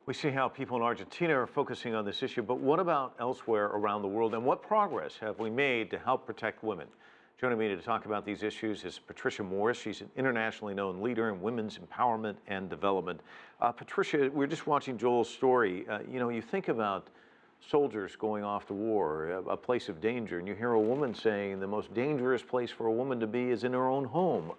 We see how people in Argentina are focusing on this issue, but what about elsewhere around the world, and what progress have we made to help protect women? Joining me to talk about these issues is Patricia Morris. She's an internationally known leader in women's empowerment and development. Patricia, we're just watching Joel's story. You think about soldiers going off to war, a place of danger, and you hear a woman saying the most dangerous place for a woman to be is in her own home.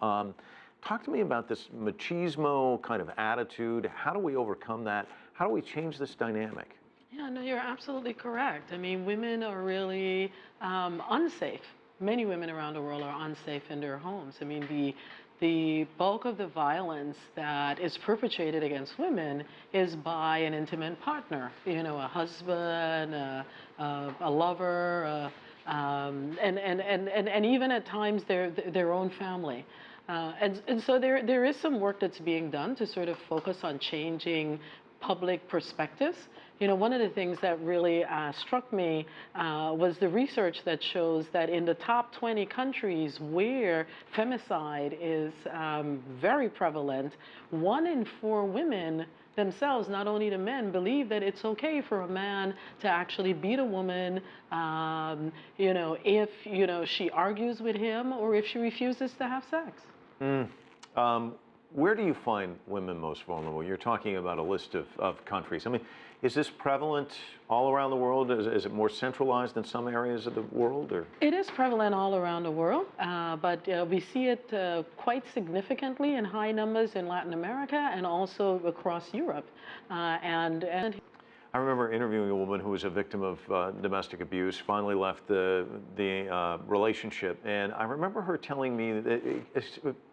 Talk to me about this machismo kind of attitude. How do we overcome that? How do we change this dynamic? Yeah, no, you're absolutely correct. I mean, women are really unsafe. Many women around the world are unsafe in their homes. I mean, the bulk of the violence that is perpetrated against women is by an intimate partner, a husband, a lover, and even at times their own family. And so there is some work that's being done to sort of focus on changing public perspectives. One of the things that really struck me was the research that shows that in the top 20 countries where femicide is very prevalent, 1 in 4 women themselves, not only the men, believe that it's okay for a man to actually beat a woman, if, she argues with him or if she refuses to have sex. Where do you find women most vulnerable? You're talking about a list of countries. I mean, is this prevalent all around the world? Is it more centralized in some areas of the world? Or? It is prevalent all around the world, but we see it quite significantly in high numbers in Latin America and also across Europe. I remember interviewing a woman who was a victim of domestic abuse, finally left the relationship, and I remember her telling me, that,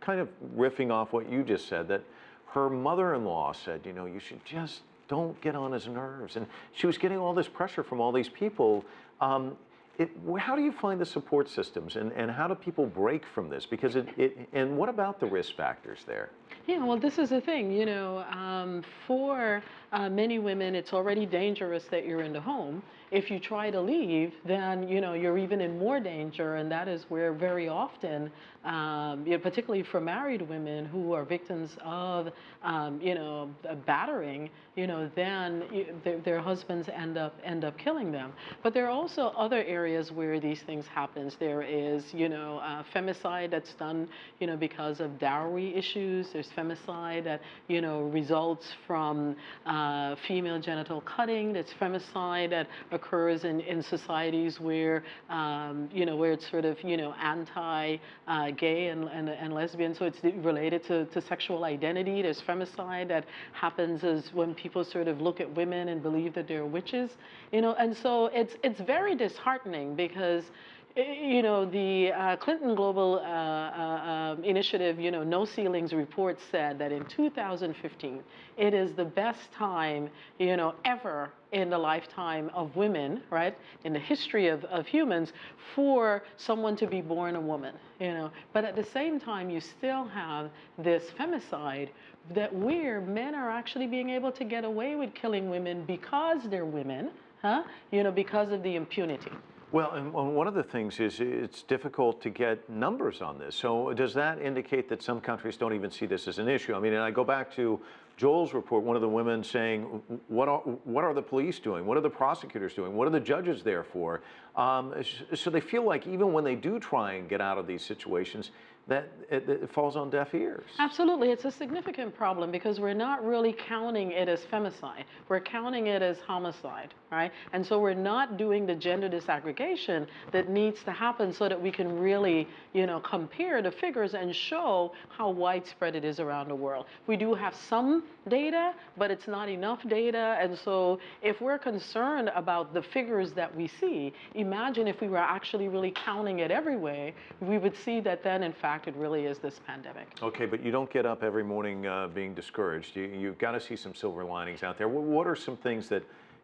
kind of riffing off what you just said, that her mother-in-law said, you should just don't get on his nerves, and she was getting all this pressure from all these people. How do you find the support systems, and how do people break from this? Because and what about the risk factors there? Yeah, well, this is the thing, for many women, it's already dangerous that you're in the home. If you try to leave, then, you're even in more danger, and that is where very often, particularly for married women who are victims of, battering, then their husbands end up killing them. But there are also other areas where these things happen. There is, femicide that's done, because of dowry issues. There's femicide that, results from female genital cutting. There's femicide that occurs in societies where, where it's sort of, anti-gay and lesbian. So it's related to sexual identity. There's femicide that happens as when people sort of look at women and believe that they're witches, and so it's very disheartening because the Clinton Global Initiative, No Ceilings report said that in 2015, it is the best time, ever in the lifetime of women, right, in the history of humans, for someone to be born a woman, But at the same time, you still have this femicide that where men are actually being able to get away with killing women because they're women, because of the impunity. Well, and one of the things is it's difficult to get numbers on this. So does that indicate that some countries don't even see this as an issue? I mean, and I go back to Joel's report, one of the women saying, what are the police doing? What are the prosecutors doing? What are the judges there for? So they feel like even when they do try and get out of these situations, that it falls on deaf ears. Absolutely. It's a significant problem because we're not really counting it as femicide. We're counting it as homicide, right? And so we're not doing the gender disaggregation that needs to happen so that we can really, compare the figures and show how widespread it is around the world. We do have some data, but it's not enough data. And so if we're concerned about the figures that we see, imagine if we were actually really counting it every way, we would see that then, in fact, it really is this pandemic. Okay, but you don't get up every morning being discouraged. You've got to see some silver linings out there. What are some things that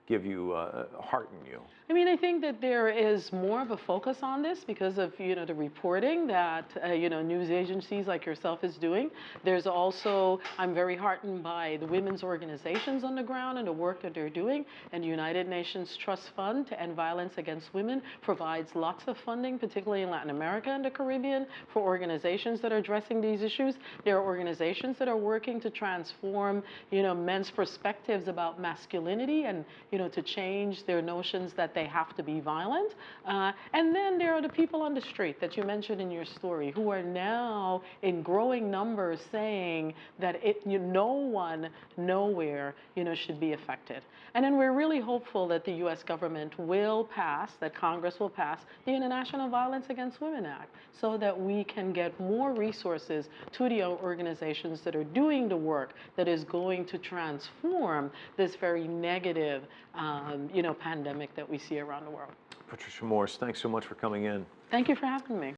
give you, hearten you? I mean, I think that there is more of a focus on this because of, the reporting that, news agencies like yourself is doing. There's also, I'm very heartened by the women's organizations on the ground and the work that they're doing. And the United Nations Trust Fund to End Violence Against Women provides lots of funding, particularly in Latin America and the Caribbean, for organizations that are addressing these issues. There are organizations that are working to transform, men's perspectives about masculinity and, to change their notions that they have to be violent. And then there are the people on the street that you mentioned in your story who are now in growing numbers saying that no one, nowhere, should be affected. And then we're really hopeful that the U.S. government will pass, that Congress will pass the International Violence Against Women Act so that we can get more resources to the organizations that are doing the work that is going to transform this very negative, pandemic that we see around the world. Patricia Morris, thanks so much for coming in. Thank you for having me.